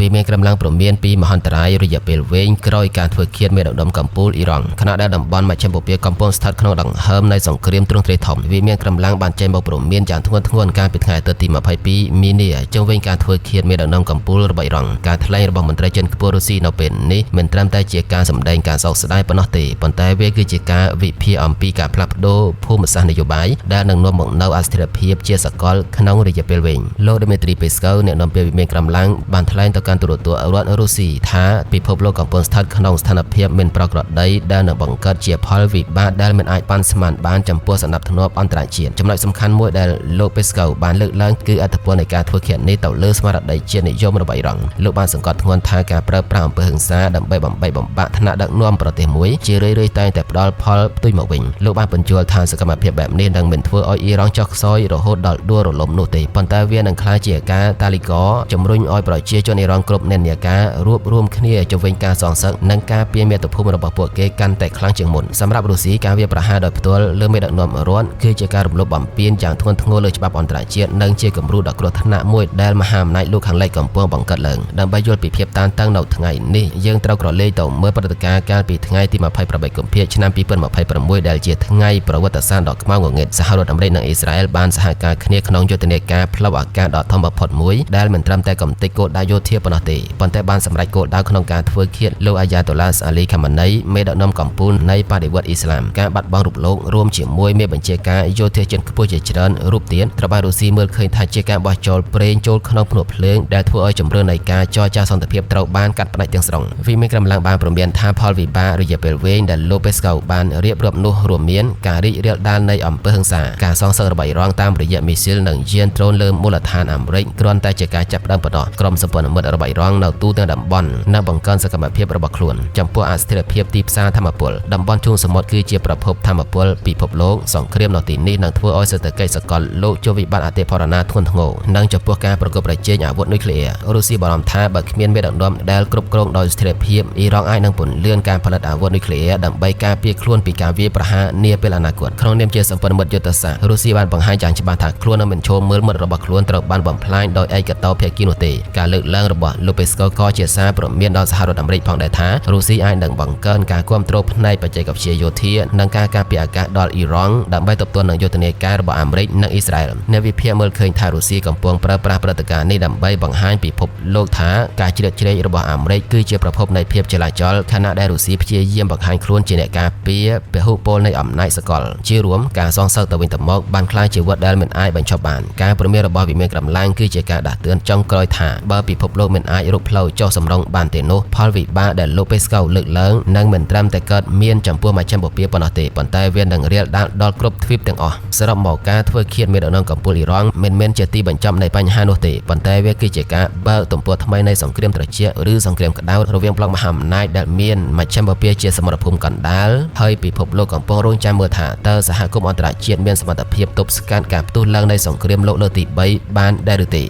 វាមានកម្លាំងព្រមានពីមហន្តរាយរយៈពេលវែងក្រោយការធ្វើឃាតមេដឹកនាំកម្ពុជាអ៊ីរ៉ង់ខណៈដែលតំបន់មជ្ឈិមបូព៌ាកំពុងស្ថិតក្នុងដង្ហើមនៃសង្គ្រាមទ្រង់ទ្រាយធំវាមានកម្លាំងបានចេញមកព្រមានយ៉ាងធ្ងន់ធ្ងរកាលពីថ្ងៃអាទិត្យទី22មីនាជុំវិញការធ្វើឃាតមេដឹកនាំកម្ពុជារបស់អ៊ីរ៉ង់ការថ្លែងរបស់មន្ត្រីជាន់ខ្ពស់រុស្ស៊ីនៅពេលនេះមិនត្រឹមតែជាការសម្ដែងការសោកស្ដាយប៉ុណ្ណោះទេប៉ុន្តែវាគឺជាការវិភាគអំពីការផ្លាស់ប្ដូរភូមិសាស្ត្រនយោបាយដែលនឹងនាំមកនូវអស្ថិរភាពជាសកលក្នុងរយៈពេលវែងលោកឌីមីទ្រីពេស្កូវអ្នកនាំពាក្យវិមានកម្លាំងបានថ្លែងទៅកាន់ទូរទស្សន៍រដ្ឋរុស្ស៊ីថាពិភពលោកកំពុងស្ថិតក្នុងស្ថានភាពមិនប្រក្រតីដែលនឹងបង្កើតជាផលវិបាកដែលមិនអាចប៉ាន់ស្មានបានចំពោះសណ្ដាប់ធ្នាប់អន្តរជាតិចំណុចសំខាន់មួយដែលលោកពេស្កូវបានលើកឡើងគឺអត្ថប្រយោជន៍នៃការធ្វើឃាតនេះទៅលើស្មារតីជាតិនិយមរបស់អ៊ីរ៉ង់លោកបានសង្កត់ធ្ងន់ថាការប្រើប្រាស់អំពើហិង្សាដើម្បីបំបាក់ថ្នាក់ដឹកនាំប្រទេសមួយជារឿយៗតែងតែផ្ដល់ផលផ្ទុយមកវិញលោកបានបញ្ជាក់ថាសកម្មភាពបែបនេះនឹងមិនធ្វើឲ្យអ៊ីរ៉ង់ចុះខ្សោយរហូតដល់ដួលរលំនោះទេប៉ុន្តែវានឹងក្លាយជាការតាលីកជំរុញឲ្យប្រជាជនអ៊ីរ៉ង់គ្រប់និន្នាការរួបរวมគ្នាជុំវិញការសងសឹកនិងការពារមាតុភូមិរបស់ពួកគេកាន់តែខ្លាំងជាងមុនសម្រាប់រុស្ស៊ីការវាយប្រហារដោយផ្ទាល់លើមេដឹកនាំរដ្ឋគឺជាការរំលោភបំពានយ៉ាងធ្ងន់ធ្ងរលើច្បាប់អន្តរជាតិនិងជាគំរូដ៏គ្រោះថ្នាក់មួយដែលមហាអំណាចលោកខាងលិចកំពុងបង្កើតឡើងដើម្បីយល់ពីភាពតានតឹងនៅថ្ងៃនេះយើងត្រូវក្រឡេកទៅមើលព្រឹត្តិការណ៍កាលពីថ្ងៃទី28កុម្ភៈឆ្នាំ2026ដែលជាថ្ងៃប្រវត្តិសាស្ត្រដ៏ខ្មៅងងឹតសហរដ្ឋអាមេរិកនិងអ៊ីស្រាអែលបានសហការគ្នាក្នុងយុទ្ធនាការផ្លូវអាកាសដ៏ធំបំផុតមួយដែលមិនត្រឹមតែកំទេចគោលដៅយោធាប៉ុណ្ណោះទេប៉ុន្តែបានសម្រេចគោលដៅក្នុងការធ្វើឃាតលោកអាយ៉ាតូឡាអាលីខាម៉ាណីមេដឹកនាំកម្ពុជានៃបដិវត្តអ៊ីស្លាមការបាត់បង់រូបលោករួមជាមួយមេបញ្ជាការយោធាជាតិខ្ពស់ជាច្រើនរូបទៀតត្រូវបានរុស្ស៊ីមើលឃើញថាជាការបោះចោលប្រេងចូលក្នុងភ្នក់ភ្លើងដែលធ្វើឲ្យជំរឿននៃការចរចាសន្តិភាពត្រូវបានកាត់ផ្តាច់ទាំងស្រុងវាមានកម្លាំងបានព្រមានថាផលវិបាករយៈពេលវែងដែលលោកពេស្កូវបានរៀបរាប់នោះរួមមានការរីករាលដាលនៃអំពើហិង្សាការសងសឹករបស់អ៊ីរ៉ង់តាមរយៈមីស៊ីលនិងយានដ្រូនលើមូលដ្ឋានអាមេរិកគ្រាន់តែជាការចាប់ផ្ដើមប៉ុណ្ណោះក្រុមសម្ព័ន្ធមិត្តរបស់អ៊ីរ៉ង់នៅទូទាំងតំបន់និងបង្កើនសកម្មភាពរបស់ខ្លួនចំពោះអស្ថិរភាពទីផ្សារថាមពលតំបន់ជើងសមុទ្រគឺជាប្រភពថាមពលពិភពលោកសង្គ្រាមនៅទីនេះនឹងធ្វើឲ្យសេដ្ឋកិច្ចសកលលោកជួបវិបត្តិអតិផរណាធ្ងន់ធ្ងរនិងចំពោះការប្រកបប្រជែងអាវុធនុយក្លេអ៊ែររុស្ស៊ីបារម្ភថាបើគ្មានមេដឹកនាំដែលគ្រប់គ្រងដោយស្ថិរភាពអ៊ីរ៉ង់អាចនឹងពន្លឿនការផលិតអាវុធនុយក្លេអ៊ែរដើម្បីការពារខ្លួនពីការវាយប្រហារនាពេលអនាគតក្នុងនាមជាសម្ព័ន្ធមិត្តយុទ្ធសាស្ត្ររុស្ស៊ីបានបង្ហាញយ៉ាងច្បាស់ថាខ្លួននឹងមិនឈរមើលមិត្តរបស់ខ្លួនត្រូវបានបំផ្លាញដោយឯកតោភាគីនោះទេការលើកឡើងរបស់លោកពេស្កូក៏ជាសារព្រមានដល់សហរដ្ឋអាមេរិកផងដែរថារុស្ស៊ីអាចនឹងបង្កើនការគាំទ្រផ្នែកបច្ចេកវិទ្យាយោធានិងការការពារអាកាសដល់អ៊ីរ៉ង់ដើម្បីទប់ទល់នឹងយុទ្ធនាការរបស់អាមេរិកនិងអ៊ីស្រាអែលអ្នកវិភាគមើលឃើញថារុស្ស៊ីកំពុងប្រើប្រាស់ព្រឹត្តិការណ៍នេះដើម្បីបង្ហាញពិភពលោកថាការជ្រៀតជ្រែករបស់អាមេរិកគឺជាប្រភពនៃភាពចលាចលខណៈដែលរុស្ស៊ីព្យាយាមបង្ហាញខ្លួនជាអ្នកការពារពហុពលនៃអំណាចសកលជារួមការសងសឹកទៅវិញទៅមកបានក្លាយជាវដ្តដែលមិនអាចបញ្ឈប់បានការព្រមានរបស់វិមានកម្លាំងគឺជាការដាស់តឿនចុងក្រោយថាបើពិភពលោកមិនអាចរកផ្លូវចុះសម្រុងបានទេនោះផលវិបាកដែលលោកពេស្កូវលើកឡើងនឹងមិនត្រឹមតែកើតមានចំពោះមជ្ឈិមបូព៌ាប៉ុណ្ណោះទេប៉ុន្តែវានឹងរាលដាលដល់គ្រប់ទ្វីបទាំងអស់សរុបមកការធ្វើឃាតមេដឹកនាំកម្ពុជាអ៊ីរ៉ង់មិនមែនជាទីបញ្ចប់នៃបញ្ហានោះទេប៉ុន្តែវាគឺជាការបើកទំព័រថ្មីនៃសង្គ្រាមត្រជាក់ឬសង្គ្រាមក្តៅរវាងប្លុកមហាអំណាចដែលមានមជ្ឈិមបូព៌ាជាសមរភូមិកណ្ដាលហើយពិភពលោកកំពុងរង់ចាំមើលថាតើសហគមន៍អន្តរជាតិមានសមត្ថភាពទប់ស្កាត់ការផ្ទុះឡើងនៃសង្គ្រាមលោកលើកទី3បានដែរឬទេ